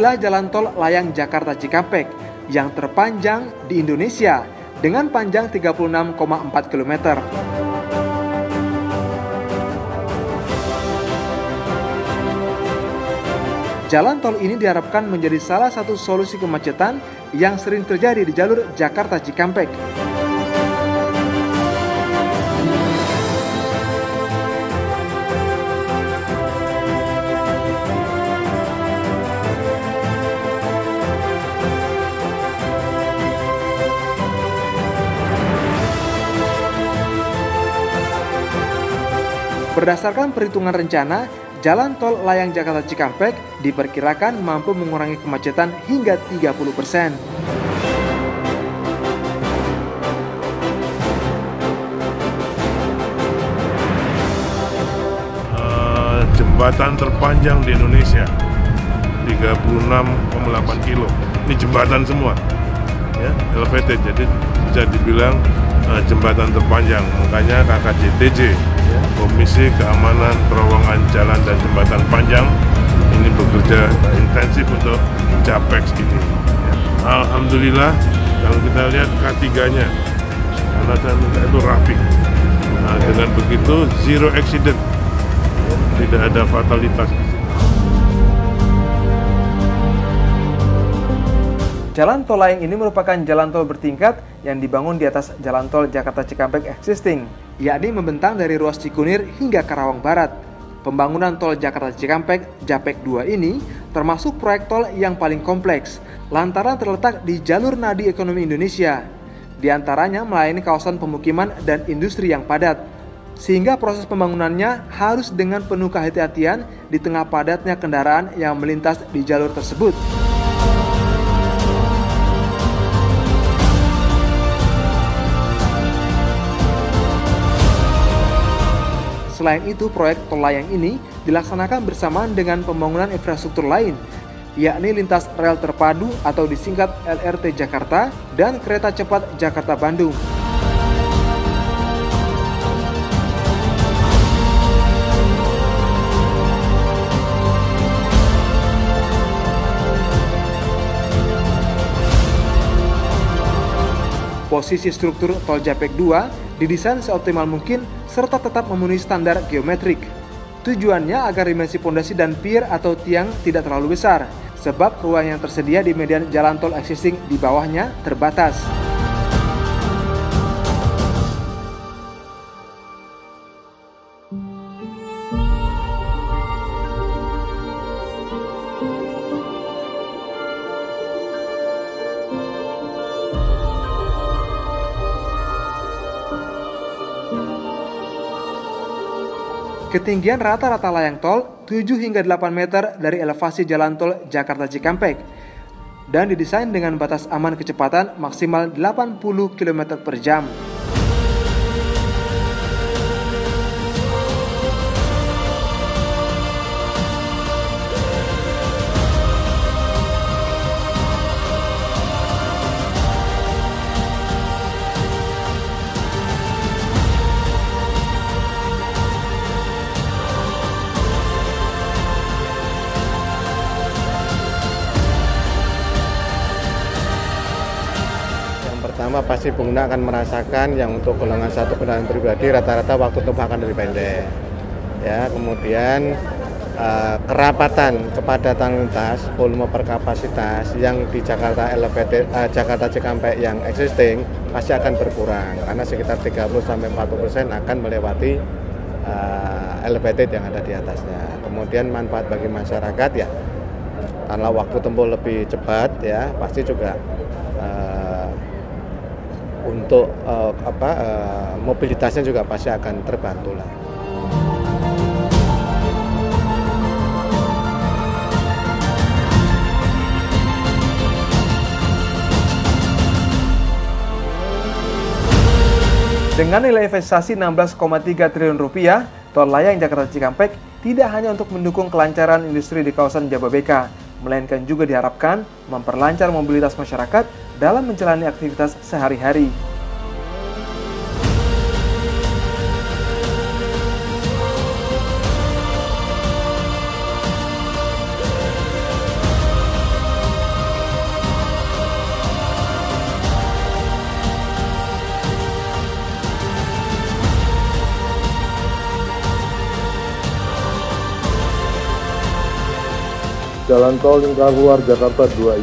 Inilah jalan tol layang Jakarta Cikampek yang terpanjang di Indonesia dengan panjang 36,4 km. Jalan tol ini diharapkan menjadi salah satu solusi kemacetan yang sering terjadi di jalur Jakarta Cikampek. Berdasarkan perhitungan rencana, jalan tol layang Jakarta Cikampek diperkirakan mampu mengurangi kemacetan hingga 30%. Jembatan terpanjang di Indonesia, 36,8 kilo. Ini jembatan semua, ya, elevated, jadi bisa dibilang jembatan terpanjang. Makanya KKJTJ, Komisi Keamanan Terowongan Jalan dan Jembatan Panjang, ini bekerja intensif untuk JAPEX ini. Alhamdulillah, kalau kita lihat K3-nya, karena itu rapi. Nah, dengan begitu zero accident, tidak ada fatalitas. Jalan tol layang ini merupakan jalan tol bertingkat yang dibangun di atas jalan tol Jakarta Cikampek existing, yakni membentang dari ruas Cikunir hingga Karawang Barat. Pembangunan tol Jakarta Cikampek JAPEK 2 ini termasuk proyek tol yang paling kompleks, lantaran terletak di jalur nadi ekonomi Indonesia. Di antaranya melayani kawasan pemukiman dan industri yang padat, sehingga proses pembangunannya harus dengan penuh kehati-hatian di tengah padatnya kendaraan yang melintas di jalur tersebut. Selain itu, proyek tol layang ini dilaksanakan bersamaan dengan pembangunan infrastruktur lain, yakni lintas rel terpadu atau disingkat LRT Jakarta dan kereta cepat Jakarta-Bandung. Posisi struktur tol JAPEK 2 didesain seoptimal mungkin serta tetap memenuhi standar geometrik. Tujuannya agar dimensi pondasi dan pier atau tiang tidak terlalu besar, sebab ruang yang tersedia di median jalan tol existing di bawahnya terbatas. Ketinggian rata-rata layang tol 7 hingga 8 meter dari elevasi jalan tol Jakarta Cikampek dan didesain dengan batas aman kecepatan maksimal 80 km per jam. Pertama, pasti pengguna akan merasakan yang untuk golongan satu kendaraan pribadi rata-rata waktu tempuh akan lebih pendek. Ya, kemudian kerapatan kepadatan lintas, volume per kapasitas yang di Jakarta elevated, Jakarta Cikampek yang existing pasti akan berkurang karena sekitar 30-40% akan melewati elevated yang ada di atasnya. Kemudian manfaat bagi masyarakat ya, karena waktu tempuh lebih cepat ya, pasti juga untuk mobilitasnya juga pasti akan terbantu lah. Dengan nilai investasi 16,3 triliun rupiah, tol layang Jakarta Cikampek tidak hanya untuk mendukung kelancaran industri di kawasan Jababeka, melainkan juga diharapkan memperlancar mobilitas masyarakat dalam menjalani aktivitas sehari-hari. Jalan Tol Lingkar Luar Jakarta 2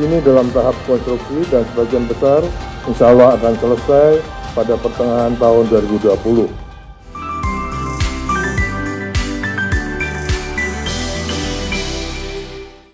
ini dalam tahap konstruksi dan sebagian besar insya Allah akan selesai pada pertengahan tahun 2020.